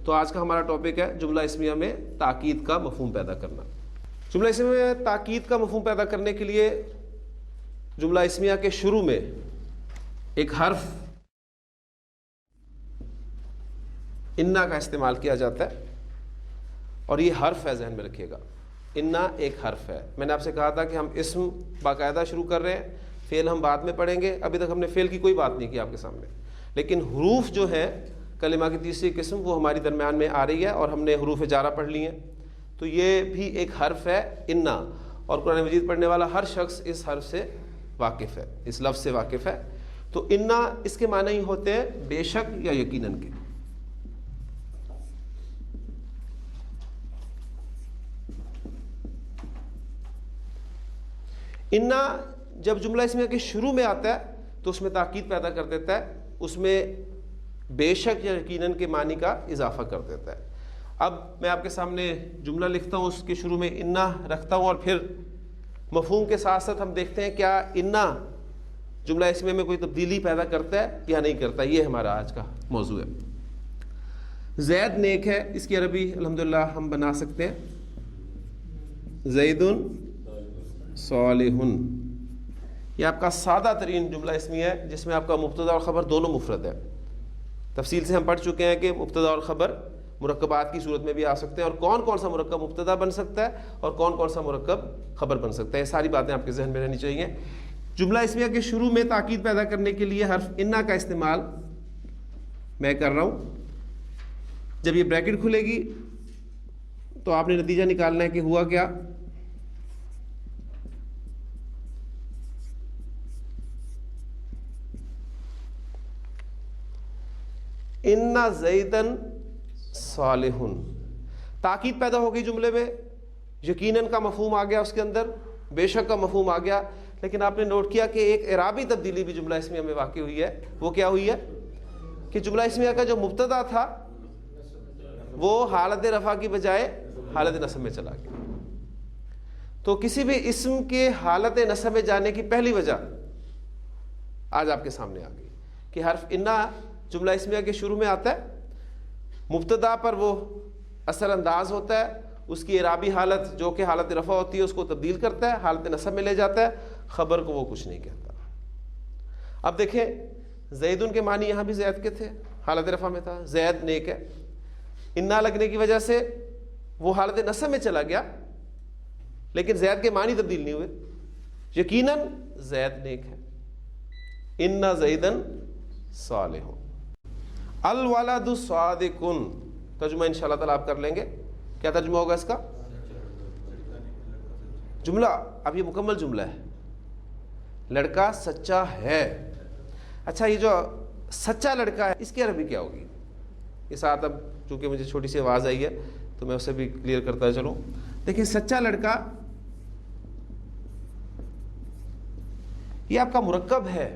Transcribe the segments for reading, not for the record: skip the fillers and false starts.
تو آج کا ہمارا ٹاپک ہے جملہ اسمیہ میں تاکید کا مفہوم پیدا کرنا۔ جملہ اسمیہ میں تاکید کا مفہوم پیدا کرنے کے لیے جملہ اسمیہ کے شروع میں ایک حرف انا کا استعمال کیا جاتا ہے، اور یہ حرف ہے، ذہن میں رکھیے گا، انا ایک حرف ہے۔ میں نے آپ سے کہا تھا کہ ہم اسم باقاعدہ شروع کر رہے ہیں، فعل ہم بعد میں پڑھیں گے۔ ابھی تک ہم نے فعل کی کوئی بات نہیں کی آپ کے سامنے، لیکن حروف جو ہے کلمہ کی تیسری قسم وہ ہماری درمیان میں آ رہی ہے، اور ہم نے حروف جارہ پڑھ لی ہیں، تو یہ بھی ایک حرف ہے انا، اور قرآن مجید پڑھنے والا ہر شخص اس حرف سے واقف ہے، اس لفظ سے واقف ہے۔ تو انا اس کے معنی ہی ہوتے ہیں بے شک یا یقیناً کے۔ انا جب جملہ اسمیہ کے شروع میں آتا ہے تو اس میں تاکید پیدا کر دیتا ہے، اس میں بے شک یا یقیناً کے معنی کا اضافہ کر دیتا ہے۔ اب میں آپ کے سامنے جملہ لکھتا ہوں، اس کے شروع میں انا رکھتا ہوں، اور پھر مفہوم کے ساتھ ساتھ ہم دیکھتے ہیں کیا انا جملہ اسمیہ میں کوئی تبدیلی پیدا کرتا ہے یا نہیں کرتا۔ یہ ہمارا آج کا موضوع ہے۔ زید نیک ہے، اس کی عربی الحمدللہ ہم بنا سکتے ہیں زید صالح۔ یہ آپ کا سادہ ترین جملہ اسمیہ ہے جس میں آپ کا مبتدا اور خبر دونوں مفرد ہے۔ تفصیل سے ہم پڑھ چکے ہیں کہ مبتدا اور خبر مرکبات کی صورت میں بھی آ سکتے ہیں، اور کون کون سا مرکب مبتدا بن سکتا ہے اور کون کون سا مرکب خبر بن سکتا ہے۔ یہ ساری باتیں آپ کے ذہن میں رہنی چاہیے۔ جملہ اسمیہ کے شروع میں تاکید پیدا کرنے کے لیے حرف انا کا استعمال میں کر رہا ہوں۔ جب یہ بریکٹ کھلے گی تو آپ نے نتیجہ نکالنا ہے کہ ہوا کیا۔ انا زیدن صالح، تاکید پیدا ہو گئی جملے میں، یقیناً کا مفہوم آ گیا اس کے اندر، بے شک کا مفہوم آ گیا، لیکن آپ نے نوٹ کیا کہ ایک اعرابی تبدیلی بھی جملہ اسمیہ میں واقع ہوئی ہے۔ وہ کیا ہوئی ہے کہ جملہ اسمیہ کا جو مبتدا تھا وہ حالت رفع کی بجائے حالت نصب میں چلا گیا۔ تو کسی بھی اسم کے حالت نصب میں جانے کی پہلی وجہ آج آپ کے سامنے آ گئی کہ حرف انا جملہ اسمیہ کے شروع میں آتا ہے، مبتدا پر وہ اثر انداز ہوتا ہے، اس کی اعرابی حالت جو کہ حالت رفع ہوتی ہے اس کو تبدیل کرتا ہے، حالت نصب میں لے جاتا ہے، خبر کو وہ کچھ نہیں کہتا۔ اب دیکھیں زیدن کے معنی یہاں بھی زید کے تھے، حالت رفع میں تھا، زید نیک ہے، انا لگنے کی وجہ سے وہ حالت نصب میں چلا گیا، لیکن زید کے معنی تبدیل نہیں ہوئے، یقیناً زید نیک ہے۔ انا زیدن صالح۔ الولد صادق، ترجمہ انشاءاللہ تعالیٰ آپ کر لیں گے۔ کیا ترجمہ ہوگا اس کا؟ جملہ اب یہ مکمل جملہ ہے، لڑکا سچا ہے۔ اچھا، یہ جو سچا لڑکا ہے اس کی عربی کیا ہوگی؟ یہ ساتھ اب چونکہ مجھے چھوٹی سی آواز آئی ہے تو میں اسے بھی کلیئر کرتا ہے۔ چلو دیکھیں، سچا لڑکا یہ آپ کا مرکب ہے،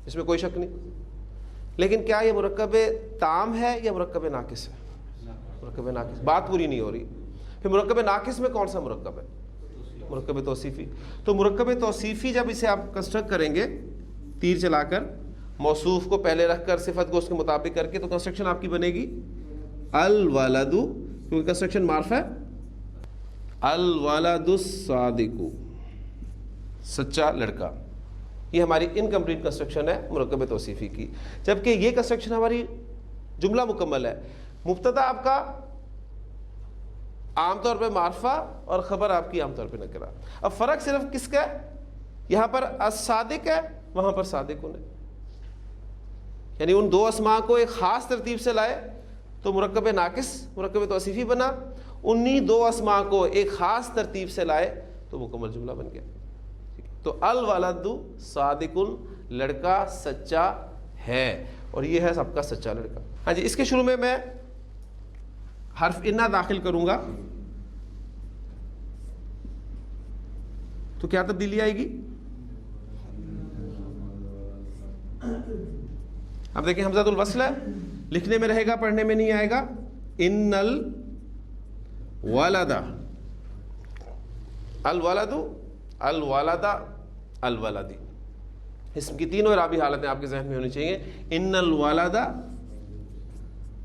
اس میں کوئی شک نہیں، لیکن کیا یہ مرکب تام ہے یا مرکب ناقص ہے؟ مرکب ناقص، بات پوری نہیں ہو رہی۔ پھر مرکب ناقص میں کون سا مرکب ہے؟ مرکب توصیفی۔ تو مرکب توصیفی جب اسے آپ کنسٹرکٹ کریں گے تیر چلا کر، موصوف کو پہلے رکھ کر صفت کو اس کے مطابق کر کے، تو کنسٹرکشن آپ کی بنے گی الولد، کیونکہ کنسٹرکشن معرفہ ہے، الولد الصادق، سچا لڑکا۔ یہ ہماری انکمپلیٹ کنسٹرکشن ہے مرکب توصیفی کی، جبکہ یہ کنسٹرکشن ہماری جملہ مکمل ہے۔ مبتدا آپ کا عام طور پہ معرفہ اور خبر آپ کی عام طور پہ نکرہ۔ اب فرق صرف کس کا ہے؟ یہاں پر الصادق ہے، وہاں پر صادقون ہے، یعنی ان دو اسماء کو ایک خاص ترتیب سے لائے تو مرکب ناقص مرکب توصیفی بنا، انہی دو اسماء کو ایک خاص ترتیب سے لائے تو مکمل جملہ بن گیا۔ تو الولد صادق، لڑکا سچا ہے، اور یہ ہے سب کا سچا لڑکا۔ ہاں جی، اس کے شروع میں حرف انا داخل کروں گا تو کیا تبدیلی آئے گی؟ اب دیکھیں، حمزۃ الوصل ہے، لکھنے میں رہے گا، پڑھنے میں نہیں آئے گا۔ ان الولد، الولد، الولد، الولدی، اسم کی تینوں اعرابی حالتیں آپ کے ذہن میں ہونی چاہیے۔ ان الولد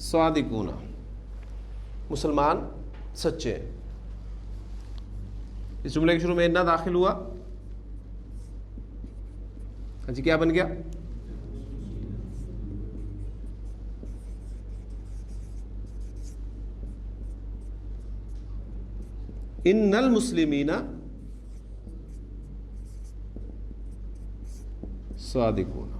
صادقون، مسلمان سچے ہیں. اس جملے کے شروع میں انا داخل ہوا. ہاں جی کیا بن گیا؟ ان المسلمین صادقون.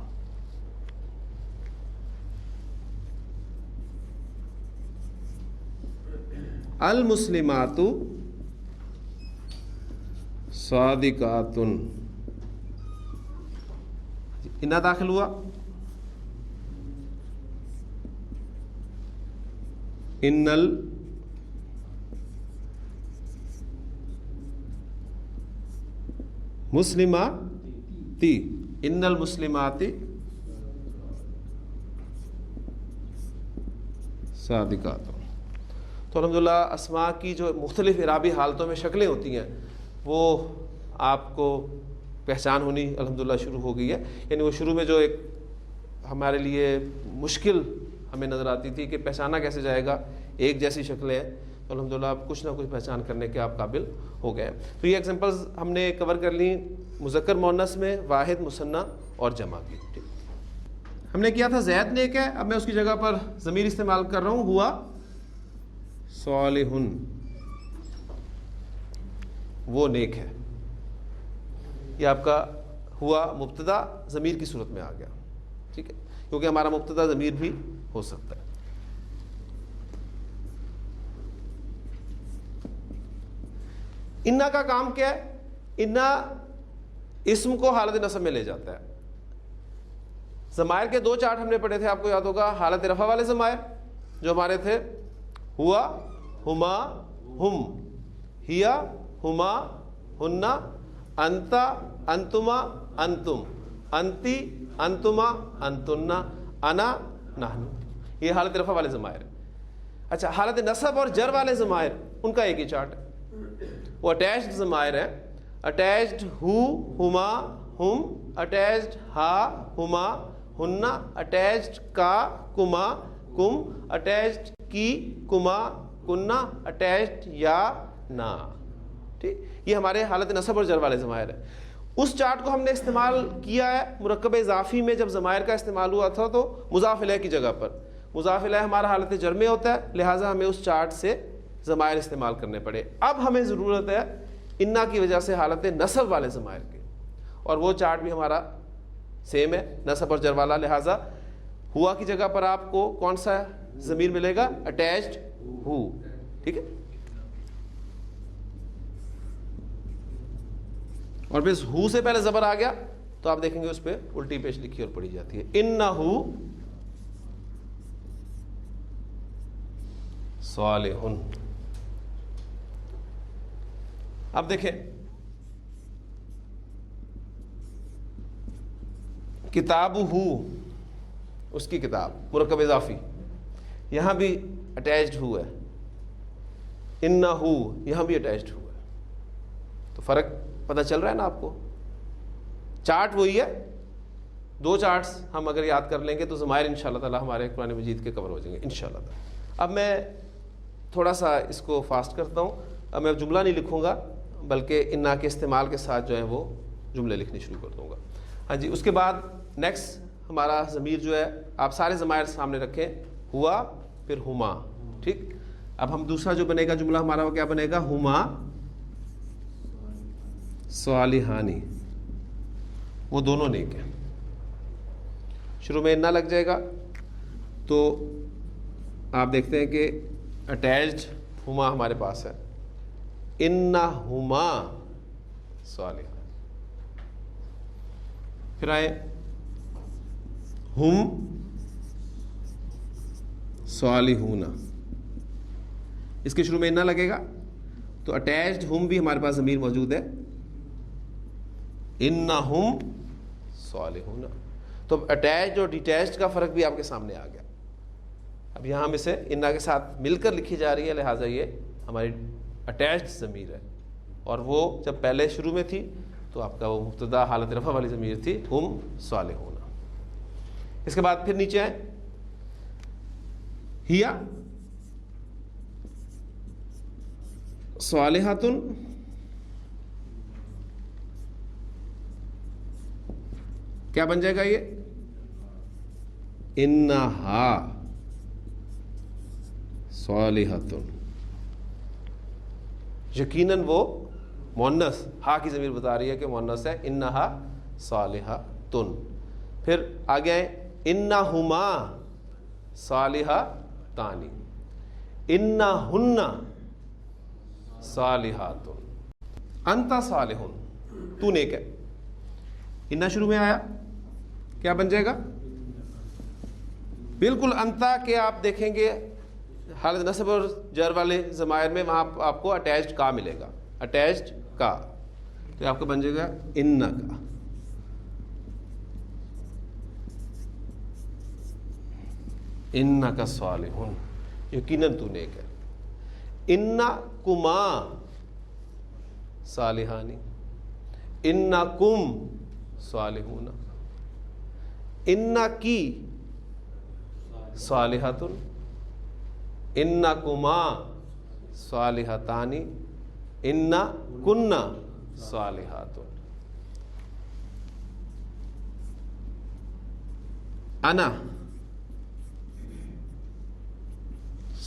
المسلمات صادقات. انا داخل ہوا. ان المسلماتی، ان المسلمات صادقات. تو الحمدللہ اسماء کی جو مختلف اعرابی حالتوں میں شکلیں ہوتی ہیں وہ آپ کو پہچان ہونی الحمدللہ شروع ہو گئی ہے. یعنی وہ شروع میں جو ایک ہمارے لیے مشکل ہمیں نظر آتی تھی کہ پہچانا کیسے جائے گا، ایک جیسی شکلیں ہیں، تو الحمدللہ اب کچھ نہ کچھ پہچان کرنے کے آپ قابل ہو گئے. تو یہ ایگزامپلز ہم نے کور کر لیں مذکر مؤنث میں، واحد، مثنیٰ اور جمع کی. ہم نے کیا تھا زید نیک ہے، اب میں اس کی جگہ پر ضمیر استعمال کر رہا ہوں، ہوا صالح، وہ نیک ہے. یہ آپ کا ہوا مبتدا ضمیر کی صورت میں آ گیا. ٹھیک ہے، کیونکہ ہمارا مبتدا ضمیر بھی ہو سکتا ہے. انا کا کام کیا ہے؟ انا اسم کو حالت نصب میں لے جاتا ہے. ضمائر کے 2 چارٹ ہم نے پڑھے تھے، آپ کو یاد ہوگا. حالت رفع والے ضمائر جو ہمارے تھے، ہوا، ہما، ہم، ہیا، ہما، ہننا، انتا، انتما، انتم، انتی، انتما، انتنا، انا، نحن. یہ حالت رفع والے ضمائر. اچھا، حالت نصب اور جر والے ضمائر، ان کا ایک ہی چارٹ ہے. وہ اٹیچڈ ضمائر ہے. اٹیچڈ ہو، ہما، ہم، اٹیچڈ ہا، ہما، ہننا، اٹیچڈ کا، کما، کم، اٹیچڈ کی، کما، کننا، اٹیچڈ یا، نا. ٹھیک، یہ ہمارے حالت نصب اور جر والے ضمائر ہیں. اس چارٹ کو ہم نے استعمال کیا ہے مرکب اضافی میں. جب ضمائر کا استعمال ہوا تھا تو مضاف الیہ کی جگہ پر، مضاف الیہ ہمارا حالت جر میں ہوتا ہے، لہٰذا ہمیں اس چارٹ سے ضمائر استعمال کرنے پڑے. اب ہمیں ضرورت ہے انا کی وجہ سے حالت نصب والے ضمائر کے، اور وہ چارٹ بھی ہمارا سیم ہے، نصب اور جر والا. لہٰذا ہوا کی جگہ پر آپ کو کون سا ضمیر ملے گا؟ اٹیچڈ ہو. ٹھیک ہے، اور پھر ہو سے پہلے زبر آ گیا تو آپ دیکھیں گے اس پہ الٹی پیش لکھی اور پڑھی جاتی ہے، انہو صالح. اب دیکھیں کتاب ہو، اس کی کتاب مرکب اضافی، یہاں بھی اٹیچڈ ہو ہے. انہو یہاں بھی اٹیچڈ ہو ہے. تو فرق پتہ چل رہا ہے نا آپ کو؟ چارٹ وہی ہے. 2 چارٹس ہم اگر یاد کر لیں گے تو ضمائر انشاءاللہ تعالی ہمارے قرآن مجید کے کور ہو جائیں گے انشاءاللہ تعالی. اب میں تھوڑا سا اس کو فاسٹ کرتا ہوں. اب میں جملہ نہیں لکھوں گا بلکہ انا کے استعمال کے ساتھ جو ہے وہ جملے لکھنے شروع کر دوں گا. ہاں جی، اس کے بعد نیکسٹ ہمارا ضمیر جو ہے، آپ سارے ضمائر سامنے رکھیں، ہوا پھر ہما. ٹھیک، اب ہم دوسرا جو بنے گا جملہ ہمارا وہ کیا بنے گا؟ ہما صالحانی، وہ دونوں نیک ہیں. شروع میں انا لگ جائے گا تو آپ دیکھتے ہیں کہ اٹیچڈ ہما ہمارے پاس ہے، انہما صالحان. پھر آئے ہم صالحون، اس کے شروع میں انا لگے گا تو اٹیچڈ ہم بھی ہمارے پاس ضمیر موجود ہے، انہم صالحون. تو اٹیچڈ اور ڈیٹیچڈ کا فرق بھی آپ کے سامنے آ گیا. اب یہاں میں سے انا کے ساتھ مل کر لکھی جا رہی ہے، لہٰذا یہ ہماری اٹیچڈ ضمیر ہے. اور وہ جب پہلے شروع میں تھی تو آپ کا وہ مبتدا حالت رفع والی ضمیر تھی، ہم صالحون. اس کے بعد پھر نیچے آئیں، ہیا صالحاتن، کیا بن جائے گا یہ؟ انہا صالحاتن، یقیناً وہ مؤنث، ہا کی ضمیر بتا رہی ہے کہ مؤنث ہے، انہا صالحاتن. پھر آگے آئیں، انہما صالحاتان، انہن صالحاتن، انت صالحن، تو نیک ہے. انہ شروع میں آیا، کیا بن جائے گا؟ بالکل انتا کے آپ دیکھیں گے حالت نصب اور جر والے ضمائر میں وہاں آپ کو اٹیچڈ کا ملے گا، اٹیچڈ کا، تو آپ کا بن جائے گا ان کا. ان کا صالحون، یقیناً تو نیک ہے. ان کما صالحانی، ان کم صالحون، ان کی صالحاتن، ان کما صالحتانی، ان کن صالحاتن. انا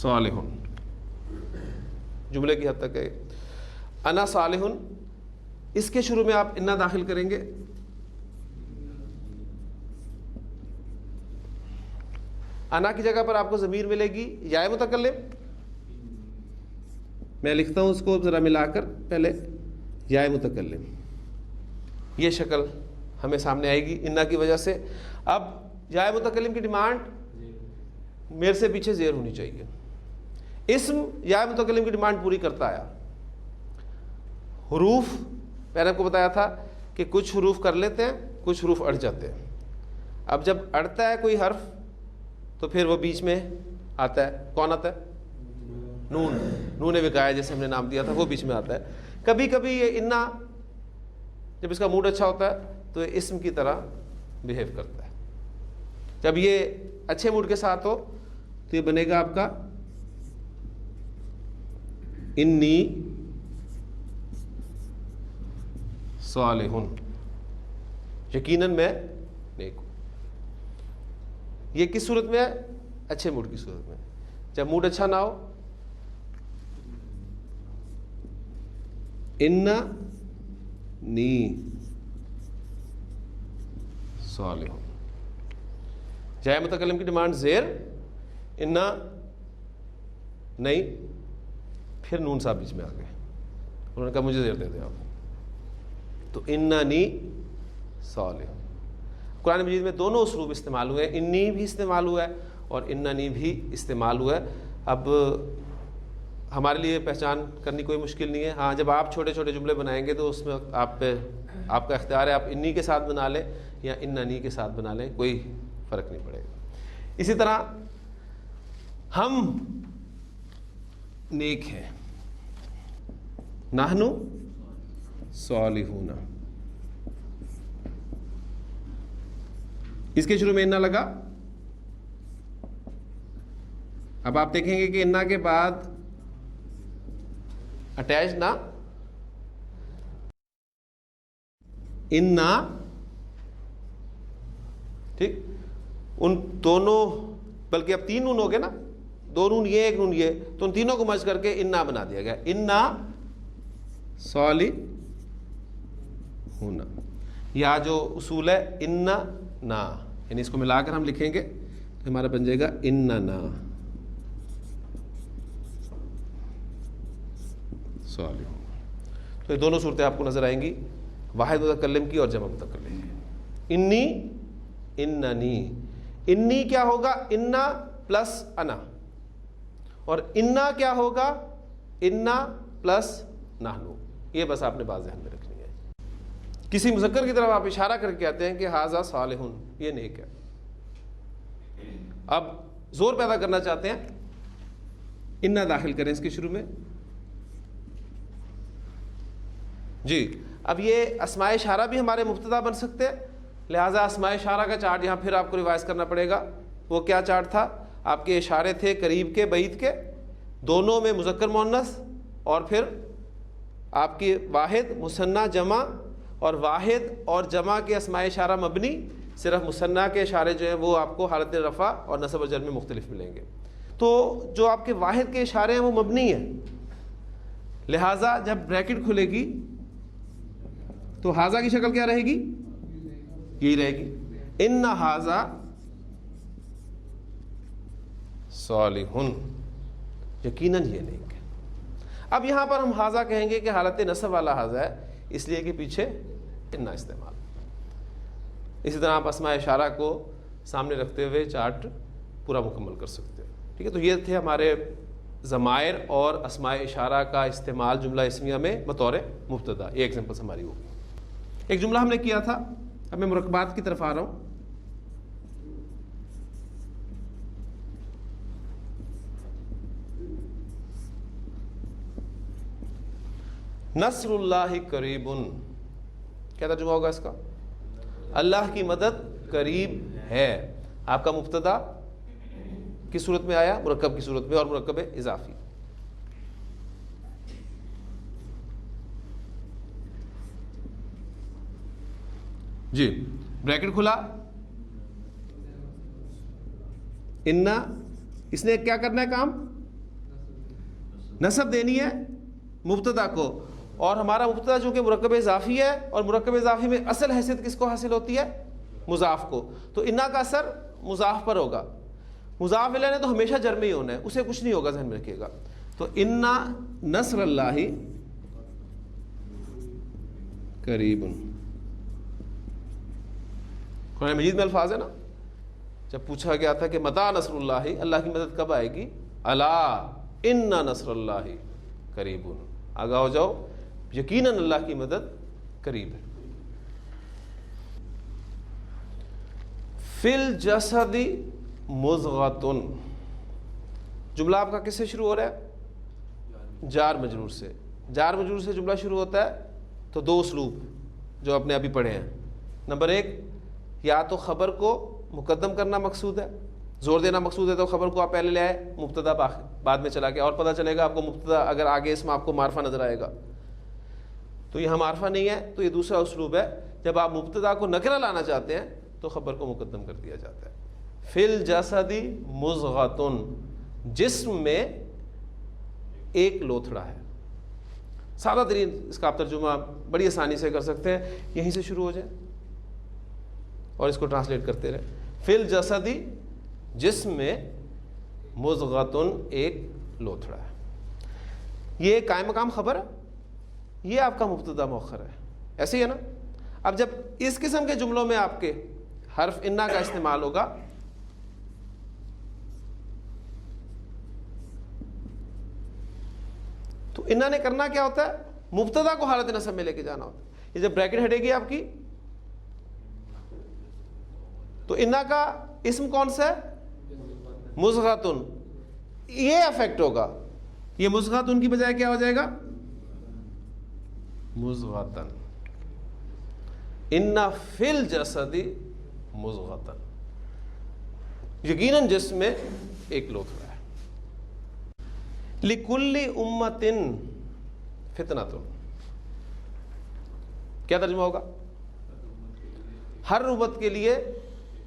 صالحن، جملے کی حد تک ہے. انا صالحن، اس کے شروع میں آپ انا داخل کریں گے. انا کی جگہ پر آپ کو ضمیر ملے گی یا متکلم. میں لکھتا ہوں اس کو ذرا ملا کر، پہلے یا متکلم، یہ شکل ہمیں سامنے آئے گی انا کی وجہ سے. اب یا متکلم کی ڈیمانڈ میرے سے پیچھے زیر ہونی چاہیے. اسم یا متکلم کی ڈیمانڈ پوری کرتا آیا. حروف میں نے آپ کو بتایا تھا کہ کچھ حروف کر لیتے ہیں، کچھ حروف اڑ جاتے ہیں. اب جب اڑتا ہے کوئی حرف تو پھر وہ بیچ میں آتا ہے. کون آتا ہے؟ نون. نون وقایہ جیسے ہم نے نام دیا تھا، وہ بیچ میں آتا ہے. کبھی کبھی یہ انا جب اس کا موڈ اچھا ہوتا ہے تو یہ اسم کی طرح بیہیو کرتا ہے. جب یہ اچھے موڈ کے ساتھ ہو تو یہ بنے گا آپ کا انی صالحن، یقیناً میں نیک ہوں. یہ کس صورت میں ہے؟ اچھے موڈ کی صورت میں. جب موڈ اچھا نہ ہو، اننی صالحن. جائے متکلم کی ڈیمانڈ زیر، انا نہیں، پھر نون صاحب بیچ میں آ گئے. انہوں نے کہا مجھے زیر دے دیں آپ. تو اننی صالح. قرآن مجید میں دونوں اسلوب استعمال ہوئے ہیں، انی بھی استعمال ہوا ہے اور اننی بھی استعمال ہوا ہے. اب ہمارے لیے پہچان کرنی کوئی مشکل نہیں ہے. ہاں جب آپ چھوٹے چھوٹے جملے بنائیں گے تو اس میں آپ کا اختیار ہے، آپ انی کے ساتھ بنا لیں یا اننی کے ساتھ بنا لیں، کوئی فرق نہیں پڑے گا. اسی طرح ہم نیک ہیں، نحنو صالحون. اس کے شروع میں انا لگا. اب آپ دیکھیں گے کہ انا کے بعد اٹیچ نہ، انا، ٹھیک. ان دونوں، بلکہ اب تین نون ہو گئے نا، دو نون یہ ایک نون یہ، تو ان تینوں کو مرج کر کے انا بنا دیا گیا. انا صالحون. یا جو اصول ہے انا نا، یعنی اس کو ملا کر ہم لکھیں گے تو ہمارا بن جائے گا اننا صالحون. تو یہ دونوں صورتیں آپ کو نظر آئیں گی، واحد متکلم کی اور جمع متکلم کی. انی، اننی. انی کیا ہوگا؟ انا پلس انا. اور انا کیا ہوگا؟ انا پلس نحنو. یہ بس آپ نے بات ذہن میں رکھنی ہے. کسی مذکر کی طرف آپ اشارہ کر کے آتے ہیں کہ ھذا صالحٌ، یہ نیک ہے. اب زور پیدا کرنا چاہتے ہیں، انا داخل کریں اس کے شروع میں. جی اب یہ اسماء اشارہ بھی ہمارے مبتدا بن سکتے ہیں، لہٰذا اسماء اشارہ کا چارٹ یہاں پھر آپ کو ریوائز کرنا پڑے گا. وہ کیا چارٹ تھا؟ آپ کے اشارے تھے قریب کے بعید کے، دونوں میں مذکر مؤنث، اور پھر آپ کی واحد مثنیٰ جمع، اور واحد اور جمع کے اسماء اشارہ مبنی، صرف مثنیٰ کے اشارے جو ہیں وہ آپ کو حالت رفع اور نصب و جر میں مختلف ملیں گے۔ تو جو آپ کے واحد کے اشارے ہیں وہ مبنی ہیں، لہٰذا جب بریکٹ کھلے گی تو ہاذا کی شکل کیا رہے گی؟ یہی رہے گی، ان ہاذا صالح، یقیناً یہ نیک ہے۔ اب یہاں پر ہم ہاذا کہیں گے کہ حالت نصب والا ہاذا ہے، اس لیے کہ پیچھے انا استعمال۔ اسی طرح آپ اسماء اشارہ کو سامنے رکھتے ہوئے چارٹ پورا مکمل کر سکتے ہیں، ٹھیک ہے۔ تو یہ تھے ہمارے ضمائر اور اسماء اشارہ کا استعمال جملہ اسمیہ میں بطور مبتدا، یہ ایگزامپلس ہماری ہوگی۔ ایک جملہ ہم نے کیا تھا، اب میں مرکبات کی طرف آ رہا ہوں۔ نصر اللہ قریب، کیا ترجمہ ہوگا اس کا؟ اللہ کی مدد قریب ہے۔ آپ کا مبتدا کس صورت میں آیا؟ مرکب کی صورت میں، اور مرکب اضافی۔ جی، بریکٹ کھلا، انا، اس نے کیا کرنا ہے کام؟ نصب دینی ہے مبتدا کو، اور ہمارا مبتدا چونکہ مرکب اضافی ہے، اور مرکب اضافی میں اصل حیثیت کس کو حاصل ہوتی ہے؟ مضاف کو، تو انا کا اثر مضاف پر ہوگا۔ مضاف الیہ نے تو ہمیشہ جر میں ہی ہونا ہے، اسے کچھ نہیں ہوگا، ذہن میں رکھیے گا۔ تو انا نصر اللہ قریب، قرآن مجید میں الفاظ ہے نا، جب پوچھا گیا تھا کہ متی نصر اللہ، اللہ کی مدد کب آئے گی؟ الا ان نصر اللہ قریب، آگاہ ہو جاؤ، یقیناً اللہ کی مدد قریب ہے۔ فی الجسد مضغۃ، جملہ آپ کا کس سے شروع ہو رہا ہے؟ جار مجرور سے۔ جار مجرور سے جملہ شروع ہوتا ہے تو دو اسلوب جو آپ نے ابھی پڑھے ہیں۔ نمبر ایک، یا تو خبر کو مقدم کرنا مقصود ہے، زور دینا مقصود ہے، تو خبر کو آپ پہلے لے آئے، مبتدا بعد میں چلا گیا، اور پتہ چلے گا آپ کو مبتدا اگر آگے اسم آپ کو معرفہ نظر آئے گا تو یہاں معرفہ نہیں ہے، تو یہ دوسرا اسلوب ہے۔ جب آپ مبتدا کو نکرہ لانا چاہتے ہیں تو خبر کو مقدم کر دیا جاتا ہے۔ فی الجسد مضغۃ، جسم میں ایک لوتھڑا ہے۔ سادہ ترین اس کا آپ ترجمہ بڑی آسانی سے کر سکتے ہیں، یہیں سے شروع ہو جائے اور اس کو ٹرانسلیٹ کرتے رہے۔ فی الجسد، جسم میں، مضغۃ، ایک لوتھڑا ہے۔ یہ قائم مقام خبر ہے، یہ آپ کا مبتدا مؤخر ہے، ایسے ہی ہے نا۔ اب جب اس قسم کے جملوں میں آپ کے حرف انا کا استعمال ہوگا تو انا نے کرنا کیا ہوتا ہے؟ مبتدا کو حالت نصب میں لے کے جانا ہوتا ہے۔ یہ جب بریکٹ ہٹے گی آپ کی تو انا کا اسم کون سا ہے؟ مضغۃن، یہ افیکٹ ہوگا، یہ مضغۃن کی بجائے کیا ہو جائے گا؟ مضغۃن۔ ان فی الجسد مضغۃ، یقیناً جسم میں ایک لوتھڑا ہے۔ لکل امت فتنۃ، کیا ترجمہ ہوگا؟ ہر امت کے لیے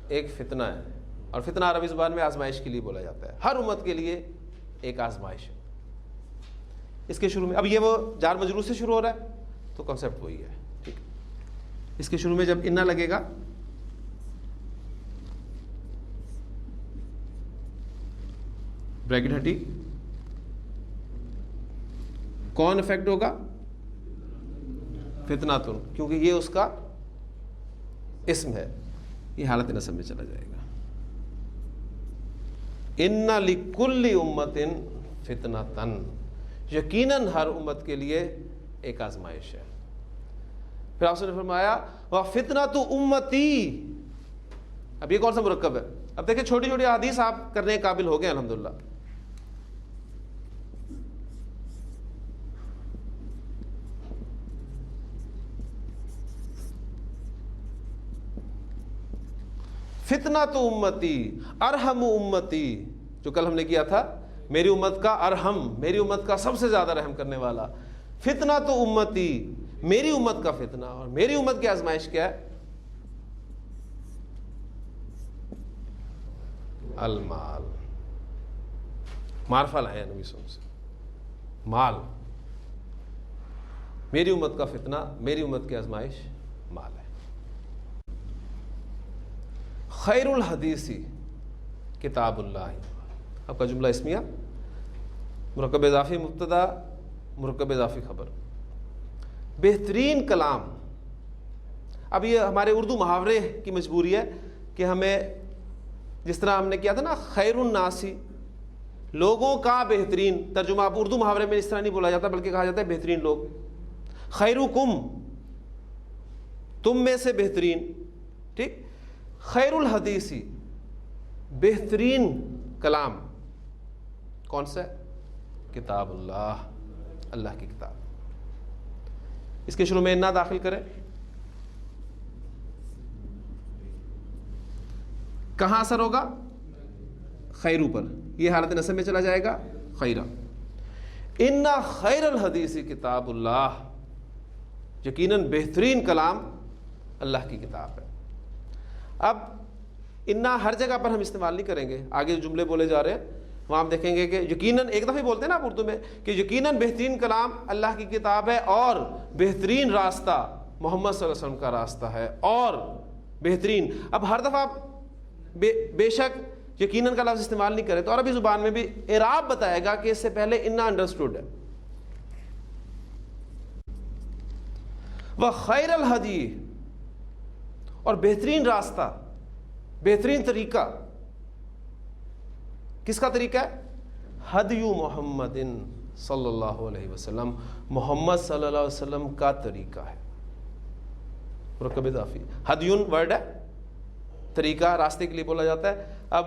ایک فتنہ ہے، اور فتنہ عربی زبان میں آزمائش کے لیے بولا جاتا ہے۔ ہر امت کے لیے ایک آزمائش ہے۔ اس کے شروع میں، اب یہ وہ جار مجرور سے شروع ہو رہا ہے تو کنسیپٹ وہی ہے، ٹھیک ہے۔ اس کے شروع میں جب انا لگے گا بریکٹ ہٹی، کون افیکٹ ہوگا؟ فتناتن، کیونکہ یہ اس کا اسم ہے، یہ حالت نصب میں چلا جائے گا۔ ان لکل امت فتنۃ، یقیناً ہر امت کے لیے ایک آزمائش ہے۔ پھر آپ نے فرمایا وَفِتْنَةُ أُمَّتِي، اب یہ کون سا مرکب ہے؟ اب دیکھیں چھوٹی چھوٹی احادیث آپ کرنے کے قابل ہو گئے الحمدللہ۔ فتنۃ امتی ارحم امتی، جو کل ہم نے کیا تھا، میری امت کا ارحم، میری امت کا سب سے زیادہ رحم کرنے والا، فتنہ تو امتی، میری امت کا فتنہ، اور میری امت کی آزمائش کیا ہے؟ المال، معرفہ لایا نبی صلی اللہ علیہ وسلم، مال، میری امت کا فتنہ، میری امت کی آزمائش مال ہے۔ خیر الحدیثی کتاب اللہ، آپ کا جملہ اسمیہ، مرکب اضافی مبتدا، مرکب اضافی خبر، بہترین کلام۔ اب یہ ہمارے اردو محاورے کی مجبوری ہے کہ ہمیں، جس طرح ہم نے کیا تھا نا خیر الناسی، لوگوں کا بہترین، ترجمہ اب اردو محاورے میں اس طرح نہیں بولا جاتا بلکہ کہا جاتا ہے بہترین لوگ، خیرکم، تم میں سے بہترین، ٹھیک۔ خیر الحدیثی، بہترین کلام کون سا ہے؟ کتاب اللہ، اللہ کی کتاب۔ اس کے شروع میں انا داخل کریں، کہاں اثر ہوگا؟ خیرو پر، یہ حالت نصب میں چلا جائے گا، خیرہ۔ انا خیر الحدیث کتاب اللہ، یقیناً بہترین کلام اللہ کی کتاب ہے۔ اب انا ہر جگہ پر ہم استعمال نہیں کریں گے، آگے جو جملے بولے جا رہے ہیں وہاں آپ دیکھیں گے کہ یقیناً، ایک دفعہ بولتے ہیں نا آپ اردو میں کہ یقیناً بہترین کلام اللہ کی کتاب ہے، اور بہترین راستہ محمد صلی اللہ علیہ وسلم کا راستہ ہے، اور بہترین۔ اب ہر دفعہ آپ بے شک یقیناً کا لفظ استعمال نہیں کریں، تو عربی زبان میں بھی اعراب بتائے گا کہ اس سے پہلے انا انڈرسٹوڈ ہے۔ وخیر الہدی، اور بہترین راستہ، بہترین طریقہ، کس کا طریقہ ہے؟ ہدی محمد صلی اللہ علیہ وسلم، محمد صلی اللہ علیہ وسلم کا طریقہ ہے۔ مرکب اضافی، ہدیون ورڈ ہے، طریقہ راستے کے لیے بولا جاتا ہے۔ اب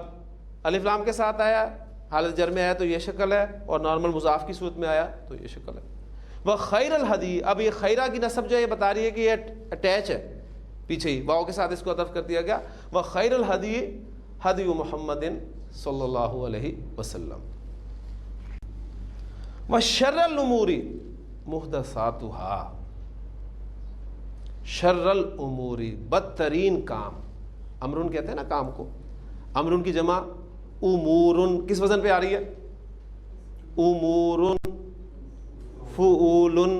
الف لام کے ساتھ آیا، حالت جر میں آیا تو یہ شکل ہے، اور نارمل مضاف کی صورت میں آیا تو یہ شکل ہے۔ وہ خیر الہدی، اب یہ خیرہ کی نسب جو ہے یہ بتا رہی ہے کہ یہ اٹیچ ہے، پیچھے ہی واو کے ساتھ اس کو عطف کر دیا گیا۔ وہ خیر الہدی ہدی محمد صلی اللہ علیہ وسلم، وشر الامور محدثاتها، شر الامور، بدترین کام، امرن کہتے ہیں نا کام کو، امرن کی جمع امورن، کس وزن پہ آ رہی ہے؟ امورن، فعولن،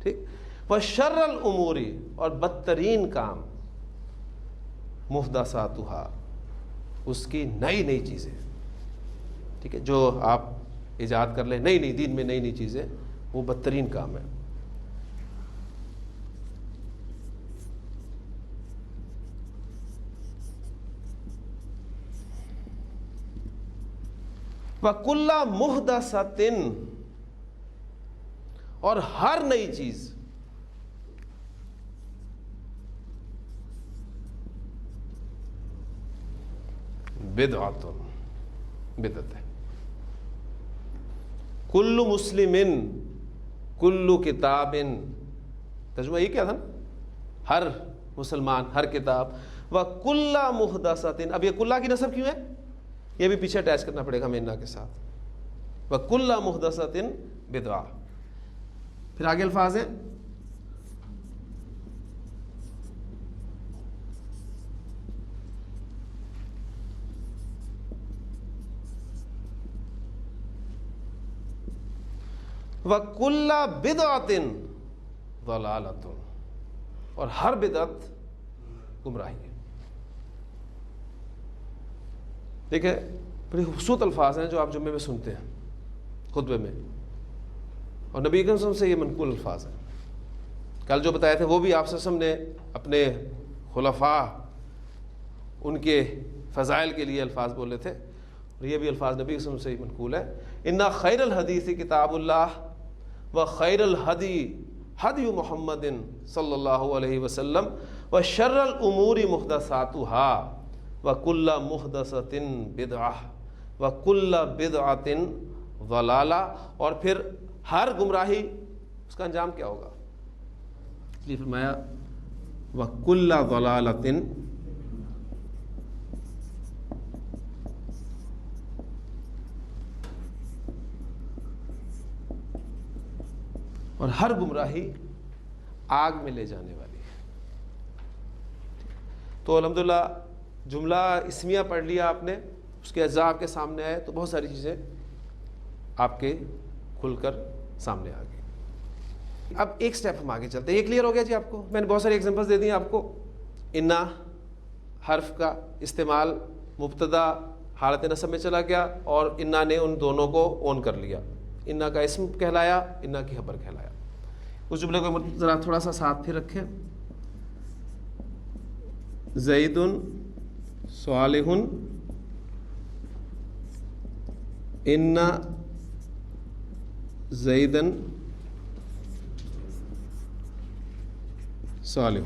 ٹھیک۔ وشر الامور، اور بدترین کام، محدثاتها، اس کی نئی نئی چیزیں، ٹھیک ہے، جو آپ ایجاد کر لیں، نئی نئی دین میں نئی نئی چیزیں، وہ بدترین کام ہے۔ وَكُلَّ مُحْدَثَةٍ، اور ہر نئی چیز، بدعۃ، بدعت ہے۔ کل مسلم، کل کتاب، ترجمہ یہ کیا تھا نا؟ ہر مسلمان، ہر کتاب۔ وَكُلَّ مُحْدَثَةٍ، اب یہ کلّہ کی نسب کیوں ہے؟ یہ بھی پیچھے اٹیچ کرنا پڑے گا مینا کے ساتھ۔ وَكُلَّ مُحْدَثَةٍ بِدْعَةٍ، پھر آگے الفاظ ہیں، وَكُلَّ بِدْعَةٍ ضَلَالَةٌ، اور ہر بدعت گمراہی ہے۔ دیکھیں بڑی خوبصورت الفاظ ہیں جو آپ جمعے میں سنتے ہیں، خطبے میں، اور نبی اکرم صلی اللہ علیہ وسلم سے یہ منقول الفاظ ہیں۔ کل جو بتائے تھے وہ بھی آپ صلی اللہ علیہ وسلم نے اپنے خلفاء، ان کے فضائل کے لیے الفاظ بولے تھے، اور یہ بھی الفاظ نبی صلی اللہ علیہ وسلم سے ہی منقول ہے۔ اِنَّ خَيْرَ الْحَدِيثِ کتاب اللہ، وَخَيْرَ الْحَدِي ہدی محمد صلی اللہ علیہ وسلم، وَشَرَّ الْأُمُورِ مُحْدَثَاتُهَا، وَكُلَّ مُحْدَثَةٍ بِدْعَةٍ، وَكُلَّ بِدْعَةٍ ضَلَالَةٍ، اور پھر ہر گمراہی اس کا انجام کیا ہوگا؟ اس لیے فرمایا وَكُلَّ ضَلَالَةٍ اور ہر گمراہی آگ میں لے جانے والی ہے۔ تو الحمدللہ جملہ اسمیہ پڑھ لیا آپ نے، اس کے اجزاء آپ کے سامنے آئے تو بہت ساری چیزیں آپ کے کھل کر سامنے آ گئی۔ اب ایک سٹیپ ہم آگے چلتے ہیں۔ یہ کلیئر ہو گیا جی آپ کو؟ میں نے بہت ساری ایگزامپلس دے دی آپ کو۔ انا حرف کا استعمال مبتدا حالت نصب میں چلا گیا اور انا نے ان دونوں کو اون کر لیا، انا کا اسم کہلایا، انا کی خبر کہلایا۔ اس جملے کو ذرا تھوڑا سا ساتھ پھر رکھیں، زید صالح ان زیدن صالح۔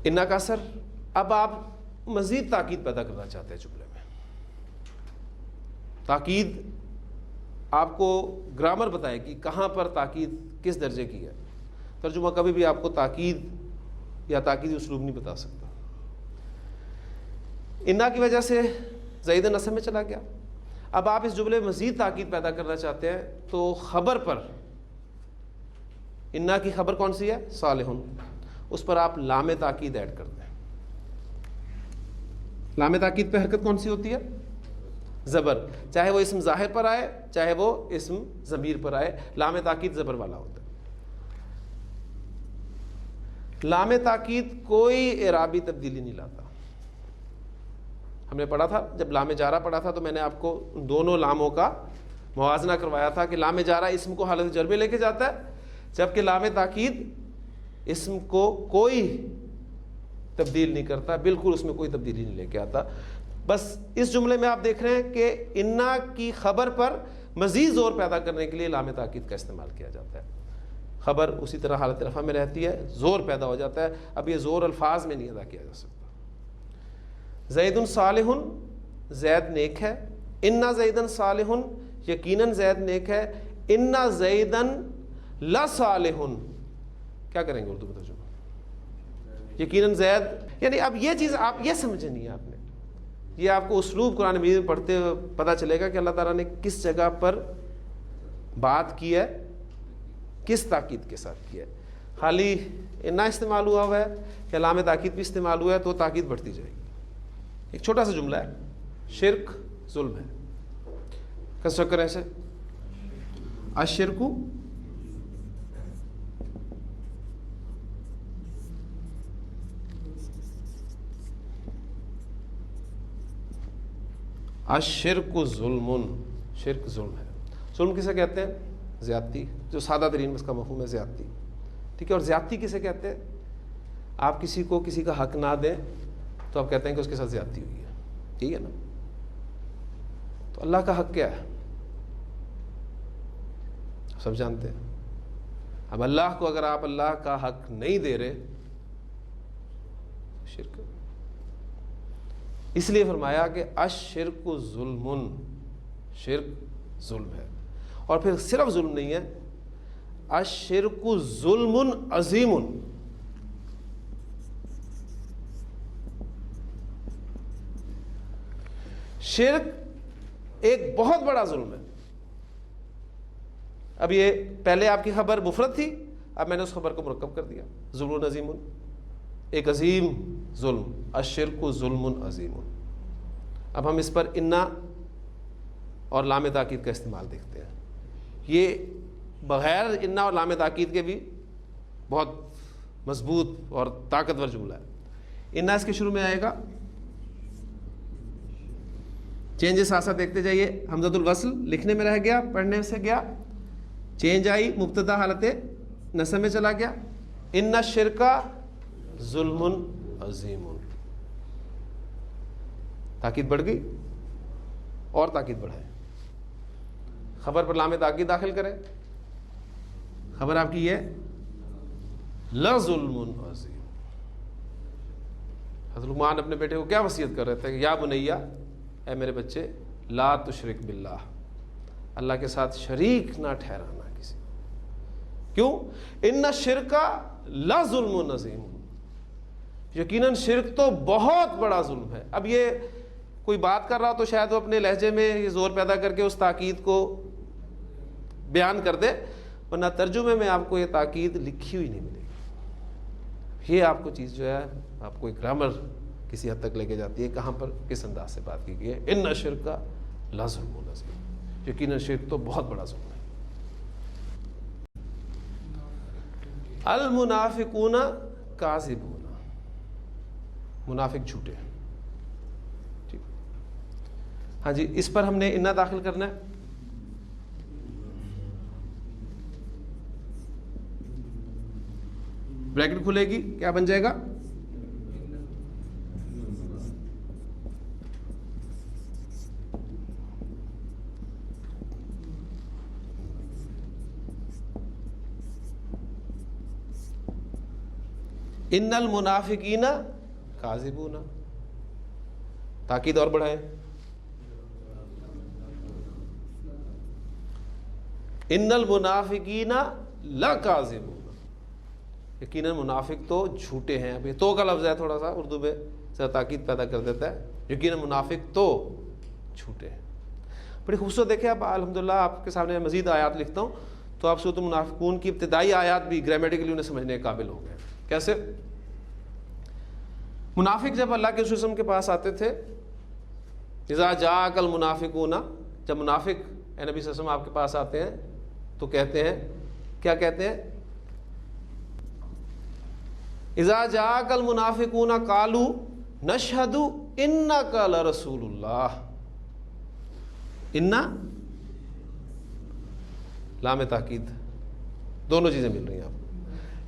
انا کا اثر، اب آپ مزید تاکید پیدا کرنا چاہتے ہیں جملے میں۔ تاکید آپ کو گرامر بتائے گی کہاں پر تاکید کس درجے کی ہے، ترجمہ کبھی بھی آپ کو تاکید یا تاکیدی اسلوب نہیں بتا سکتا۔ انا کی وجہ سے زید نصب میں چلا گیا، اب آپ اس جملے میں مزید تاکید پیدا کرنا چاہتے ہیں تو خبر پر، انا کی خبر کون سی ہے؟ صالح، اس پر آپ لام تاکید ایڈ کر دیں۔ لام تاکید پہ حرکت کون سی ہوتی ہے؟ زبر، چاہے وہ اسم ظاہر پر آئے چاہے وہ اسم ضمیر پر آئے، لام تاکید زبر والا ہوتا ہے۔ لام تاکید کوئی اعرابی تبدیلی نہیں لاتا۔ ہم نے پڑھا تھا جب لام جارہ پڑھا تھا تو میں نے آپ کو دونوں لاموں کا موازنہ کروایا تھا کہ لام جارہ اسم کو حالت جر میں لے کے جاتا ہے، جبکہ لام تاکید اسم کو کوئی تبدیل نہیں کرتا، بالکل اس میں کوئی تبدیلی نہیں لے کے آتا۔ بس اس جملے میں آپ دیکھ رہے ہیں کہ انا کی خبر پر مزید زور پیدا کرنے کے لیے لام تاکید کا استعمال کیا جاتا ہے۔ خبر اسی طرح حالت رفع میں رہتی ہے، زور پیدا ہو جاتا ہے، اب یہ زور الفاظ میں نہیں ادا کیا جا سکتا۔ زید صالح، زید نیک ہے، انا زیدن صالح، یقیناً زید نیک ہے، انا زیدن لصالح، کیا کریں گے اردو میں ترجمہ؟ یقیناً زید، یعنی اب یہ چیز آپ یہ سمجھنی ہے آپ نے، یہ آپ کو اسلوب قرآن مجید میں پڑھتے ہوئے پتہ چلے گا کہ اللہ تعالیٰ نے کس جگہ پر بات کی ہے، کس تاکید کے ساتھ کی ہے۔ خالی انا استعمال ہوا ہے کہ لام تاکید بھی استعمال ہوا ہے تو تاکید بڑھتی جائے گی۔ ایک چھوٹا سا جملہ ہے، شرک ظلم ہے، کنسٹرکٹ ایسے الشرک الشرک ظلم، شرک ظلم ہے۔ ظلم کسے کہتے ہیں؟ زیادتی، جو سادہ ترین اس کا مفہوم ہے زیادتی، ٹھیک ہے۔ اور زیادتی کسے کہتے ہیں؟ آپ کسی کو کسی کا حق نہ دیں تو آپ کہتے ہیں کہ اس کے ساتھ زیادتی ہوئی ہے، ٹھیک ہے نا؟ تو اللہ کا حق کیا ہے سب جانتے ہیں۔ اب اللہ کو اگر آپ اللہ کا حق نہیں دے رہے، شرک، اس لیے فرمایا کہ الشرک ظلم، شرک ظلم ہے۔ اور پھر صرف ظلم نہیں ہے، الشرک ظلم عظیم، شرک ایک بہت بڑا ظلم ہے۔ اب یہ پہلے آپ کی خبر مفرد تھی، اب میں نے اس خبر کو مرکب کر دیا، ظلم عظیم، ایک عظیم ظلم، الشرک ظلم عظیم۔ اب ہم اس پر انا اور لام تاکید کا استعمال دیکھتے ہیں۔ یہ بغیر انا اور لام تاکید کے بھی بہت مضبوط اور طاقتور جملہ ہے۔ انا اس کے شروع میں آئے گا، چینجز ساتھ ساتھ دیکھتے جائیے۔ حمزۃ الوصل لکھنے میں رہ گیا، پڑھنے سے گیا، چینج آئی، مبتدا حالت نصب میں چلا گیا، ان الشرک ظلم عظیم، تاکید بڑھ گئی اور تاکید بڑھائے، خبر پر لام تاکید داخل کریں، خبر آپ کی یہ لظلم عظیم۔ حضرت لقمان اپنے بیٹے کو کیا وصیت کر رہے تھے کہ یا بنیا، اے میرے بچے، لا تشرک باللہ، اللہ کے ساتھ شریک نہ ٹھہرانا کسی، کیوں؟ ان الشرک لظلم عظیم، یقیناً شرک تو بہت بڑا ظلم ہے۔ اب یہ کوئی بات کر رہا تو شاید وہ اپنے لہجے میں یہ زور پیدا کر کے اس تاکید کو بیان کر دے، ورنہ ترجمے میں آپ کو یہ تاکید لکھی ہوئی نہیں ملے گی. یہ آپ کو چیز جو ہے آپ کو ایک گرامر کسی حد تک لے کے جاتی ہے کہاں پر کس انداز سے بات کی گئی ہے. ان الشرک لظلم عظیم، یقیناً شرک تو بہت بڑا ظلم ہے. المنافقون کاذبون، منافق جھوٹے ہیں. ٹھیک، ہاں جی، اس پر ہم نے انا داخل کرنا ہے. بریکٹ کھلے گی، کیا بن جائے گا؟ ان المنافقین کاذبون. تاکید اور بڑھائیں، ان المنافقین لکاذبون، یقیناً منافق تو جھوٹے ہیں. اب یہ تو کا لفظ ہے، تھوڑا سا اردو میں ذرا تاکید پیدا کر دیتا ہے. یقیناً منافق تو جھوٹے ہیں. بڑی خوبصورت. دیکھیں اب الحمدللہ آپ کے سامنے مزید آیات لکھتا ہوں تو آپ سورۃ المنافقون کی ابتدائی آیات بھی گرامیٹیکلی انہیں سمجھنے کے قابل ہو گئے. کیسے؟ منافق جب اللہ کے رسول صلی اللہ علیہ وسلم کے پاس آتے تھے، اذا جاءک المنافقون، جب منافق اے نبی صلی اللہ علیہ وسلم آپ کے پاس آتے ہیں تو کہتے ہیں، کیا کہتے ہیں؟ اذا جاءک المنافقون قالوا نشہد انک لرسول اللہ. انا لام تاکید، دونوں چیزیں مل رہی ہیں آپ کو.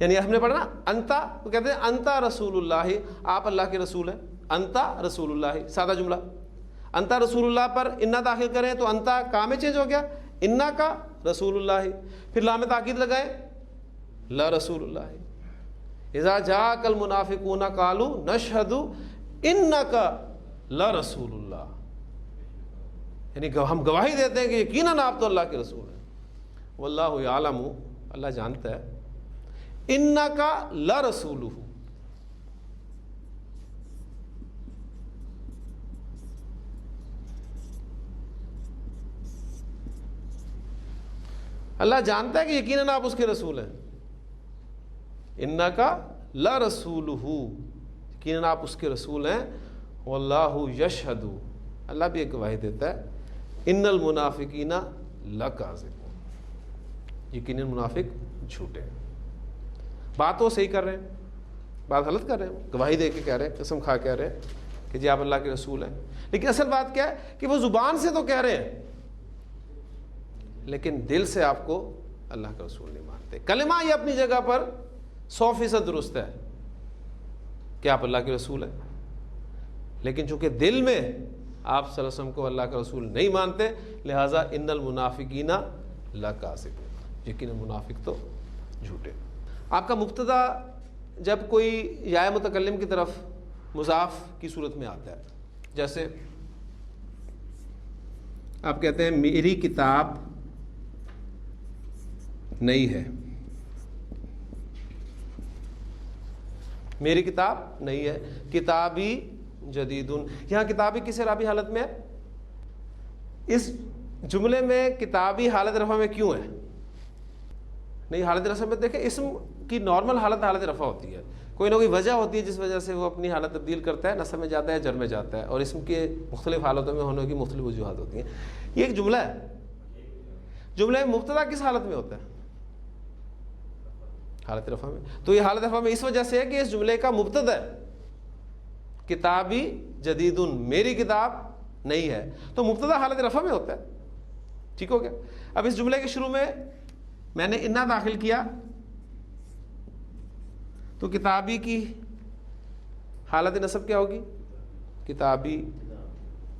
یعنی ہم نے پڑھا نا انتا، تو کہتے ہیں انتا رسول اللہ، آپ اللہ کے رسول ہیں. انتا رسول اللہ، سادہ جملہ. انتا رسول اللہ پر انا داخل کریں تو انتا کا میں چینج ہو گیا، انا کا رسول اللہ. پھر لام تاکید لگائیں لا رسول اللہ. اذا جاءک المنافقون قالوا نشہد انک لرسول اللہ، یعنی ہم گواہی دیتے ہیں کہ یقیناً آپ تو اللہ کے رسول ہیں. واللہ یعلم، اللہ جانتا ہے، انک لرسولہ، اللہ جانتا ہے کہ یقیناً آپ اس کے رسول ہیں. انک لرسولہ، یقیناً آپ اس کے رسول ہیں. واللہ یشہد، اللہ بھی ایک گواہی دیتا ہے، ان المنافقین لکاذبون، یقیناً منافق جھوٹے ہیں. بات وہ صحیح کر رہے ہیں، بات غلط کر رہے ہیں، گواہی دے کے کہہ رہے ہیں، قسم کھا کہہ رہے ہیں کہ جی آپ اللہ کے رسول ہیں. لیکن اصل بات کیا ہے کہ وہ زبان سے تو کہہ رہے ہیں لیکن دل سے آپ کو اللہ کا رسول نہیں مانتے. کلمہ یہ اپنی جگہ پر 100% درست ہے کہ آپ اللہ کے رسول ہیں، لیکن چونکہ دل میں آپ صلی اللہ علیہ وسلم کو اللہ کا رسول نہیں مانتے، لہٰذا ان المنافقین لکاذبون، یقیناً منافق تو جھوٹے. آپ کا مبتدا جب کوئی یا متکلم کی طرف مضاف کی صورت میں آتا ہے، جیسے آپ کہتے ہیں میری کتاب نئی ہے، میری کتاب نئی ہے. کتابی جدیدن، یہاں کتابی کس اعرابی حالت میں ہے؟ اس جملے میں کتابی حالت رفع میں کیوں ہے؟ نہیں، حالت رفع میں دیکھیں اسم کی نارمل حالت رفع ہوتی ہے، کوئی نہ کوئی وجہ ہوتی ہے جس وجہ سے وہ اپنی حالت تبدیل کرتا ہے، نصب میں جاتا ہے، جر میں جاتا ہے، اور اسم کے مختلف حالتوں میں ہونے کی مختلف وجوہات ہوتی ہیں. یہ ایک جملہ ہے، جملے میں مبتدا کس حالت میں ہوتا ہے؟ حالت رفع میں. تو یہ حالت رفع میں اس وجہ سے ہے کہ اس جملے کا مبتدا ہے کتابی جدیدن، میری کتاب نئی ہے، تو مبتدا حالت رفع میں ہوتا ہے. ٹھیک ہو گیا؟ اب اس جملے کے شروع میں نے انا داخل کیا تو کتابی کی حالت نصب کیا ہوگی؟ کتابی.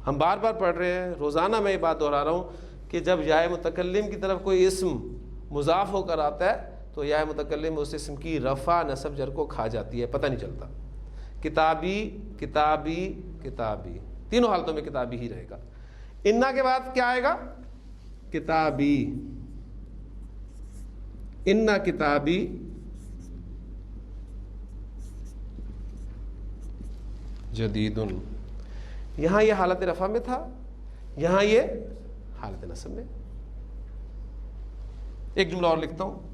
ہم بار بار پڑھ رہے ہیں، روزانہ میں یہ بات دہرا رہا ہوں کہ جب یا متکلم کی طرف کوئی اسم مضاف ہو کر آتا ہے تو یا متکلم اس اسم کی رفع نصب جر کو کھا جاتی ہے، پتہ نہیں چلتا. کتابی کتابی کتابی، تینوں حالتوں میں کتابی ہی رہے گا. انا کے بعد کیا آئے گا؟ کتابی. انا کتابی جدیدن، یہاں یہ حالت رفع میں تھا، یہاں یہ حالت نصب میں. ایک جملہ اور لکھتا ہوں،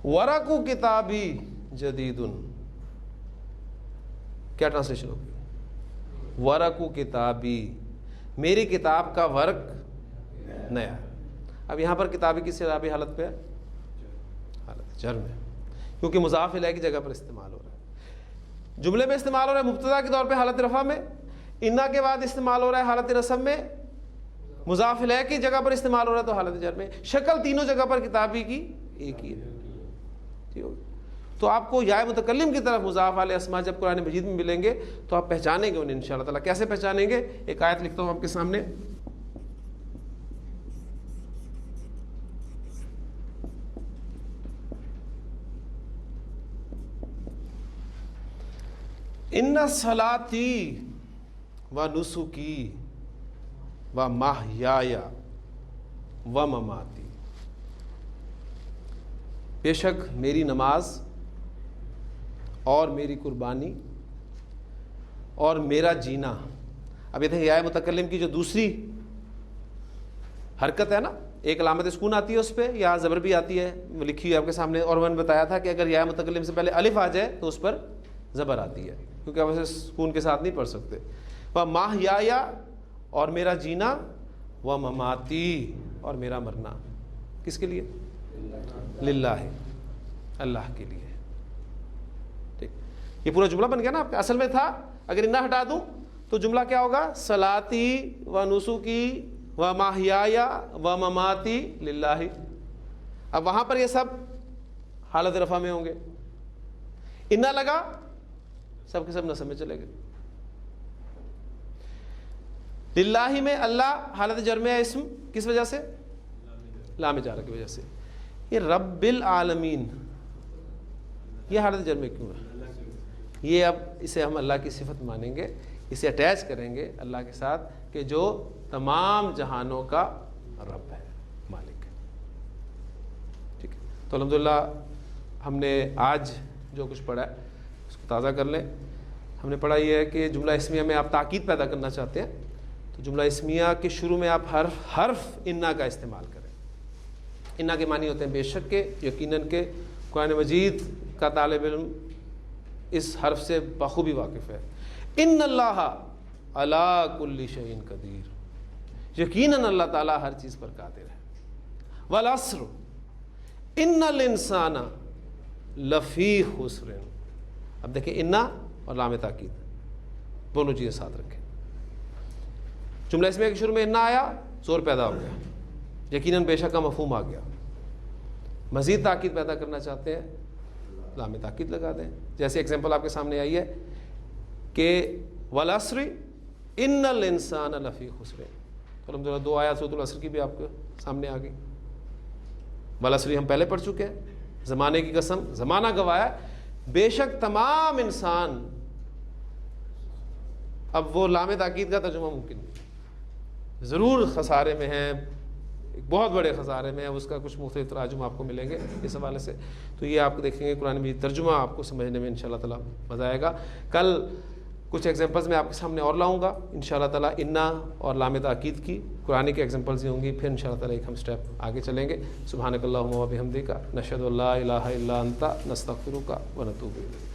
ورق کتابی جدید، کیا ٹرانسلیشن ہوگی؟ ورق کتابی، میری کتاب کا ورق نیا۔ اب یہاں پر کتابی کس اعرابی حالت پہ ہے؟ حالت جر میں، کیونکہ مضاف الیہ کی جگہ پر استعمال ہو رہا ہے، جملے میں استعمال ہو رہا ہے مبتدا کے طور پہ حالت رفع میں، انا کے بعد استعمال ہو رہا ہے حالت نصب میں، مضاف الیہ کی جگہ پر استعمال ہو رہا ہے تو حالت جر میں، شکل تینوں جگہ پر کتابی کی ایک ہی ہے۔ تو آپ کو یا متکلم کی طرف مضاف علیہ اسما جب قرآن مجید میں ملیں گے تو آپ پہچانیں گے انہیں انشاءاللہ تعالیٰ۔ کیسے پہچانیں گے؟ ایک آیت لکھتا ہوں آپ کے سامنے، ان صلاتی و نسکی و محیای و مماتی، بے شک میری نماز اور میری قربانی اور میرا جینا۔ اب یہ دیکھیں یا متکلم کی جو دوسری حرکت ہے نا، ایک علامت سکون آتی ہے اس پہ، یا زبر بھی آتی ہے، وہ لکھی ہوئی آپ کے سامنے، اور میں نے بتایا تھا کہ اگر یا متکلم سے پہلے الف آ جائے تو اس پر زبر آتی ہے، کیونکہ آپ اسے سکون کے ساتھ نہیں پڑھ سکتے۔ وہ ماہیا، اور میرا جینا، وہ مماتی، اور میرا مرنا، کس کے لیے؟ للہ، اللہ کے لیے۔ ٹھیک، یہ پورا جملہ بن گیا نا آپ کا۔ اصل میں تھا اگر انہا ہٹا دوں تو جملہ کیا ہوگا؟ صلاتی و نسکی و محیای و مماتی للہ۔ اب وہاں پر یہ سب حالت رفع میں ہوں گے، انہا لگا سب کے سب نصب میں چلے گئے۔ للہ میں اللہ حالت جر میں ہے، اسم کس وجہ سے؟ لام جارہ کی وجہ سے۔ یہ رب العالمین یہ حالت جر میں کیوں ہے؟ یہ اب اسے ہم اللہ کی صفت مانیں گے، اسے اٹیچ کریں گے اللہ کے ساتھ کہ جو تمام جہانوں کا رب ہے، مالک ہے۔ ٹھیک ہے، تو الحمدللہ ہم نے آج جو کچھ پڑھا ہے اس کو تازہ کر لیں۔ ہم نے پڑھا یہ ہے کہ جملہ اسمیہ میں آپ تاکید پیدا کرنا چاہتے ہیں تو جملہ اسمیہ کے شروع میں آپ حرف انا کا استعمال کریں۔ انا کے معنی ہوتے ہیں بے شک کے، یقیناً کے۔ قرآن مجید کا طالب علم اس حرف سے بخوبی واقف ہے۔ ان اللہ علی کل شیء قدیر، یقیناً اللہ تعالیٰ ہر چیز پر قادر ہے۔ والعصر ان الانسان لفی خسر، اب دیکھیں انا اور لام تاکید دونوں چیزیں ساتھ رکھیں۔ جملہ اسمیہ کے شروع میں انا آیا، زور پیدا ہو گیا، یقیناً بے شک کا مفہوم آ گیا۔ مزید تاکید پیدا کرنا چاہتے ہیں، لام تاکید لگا دیں۔ جیسے ایگزامپل آپ کے سامنے آئی ہے کہ والعصر ان الانسان لفی خسر، تو الحمدللہ دو آیات سورۃ العصر کی بھی آپ کے سامنے آ گئی۔ والعصر ہم پہلے پڑھ چکے ہیں، زمانے کی قسم، زمانہ گوایا، بے شک تمام انسان۔ اب وہ لام تاکید کا ترجمہ ممکن نہیں، ضرور خسارے میں ہیں، ایک بہت بڑے خسارے میں ہے، اس کا کچھ مختلف تراجم آپ کو ملیں گے اس حوالے سے۔ تو یہ آپ کو دیکھیں گے قرآن مجید ترجمہ آپ کو سمجھنے میں انشاءاللہ تعالیٰ مزہ آئے گا۔ کل کچھ ایگزامپلز میں آپ کے سامنے اور لاؤں گا انشاءاللہ تعالیٰ، انا اور لام تاکید کی قرآن کے ایگزامپلز ہی ہوں گی، پھر انشاءاللہ تعالیٰ ایک ہم سٹیپ آگے چلیں گے۔ سبحانک اللہم و بحمدک، نشہد ان لا الہ الا انت، نستغفرک و نتوب الیک۔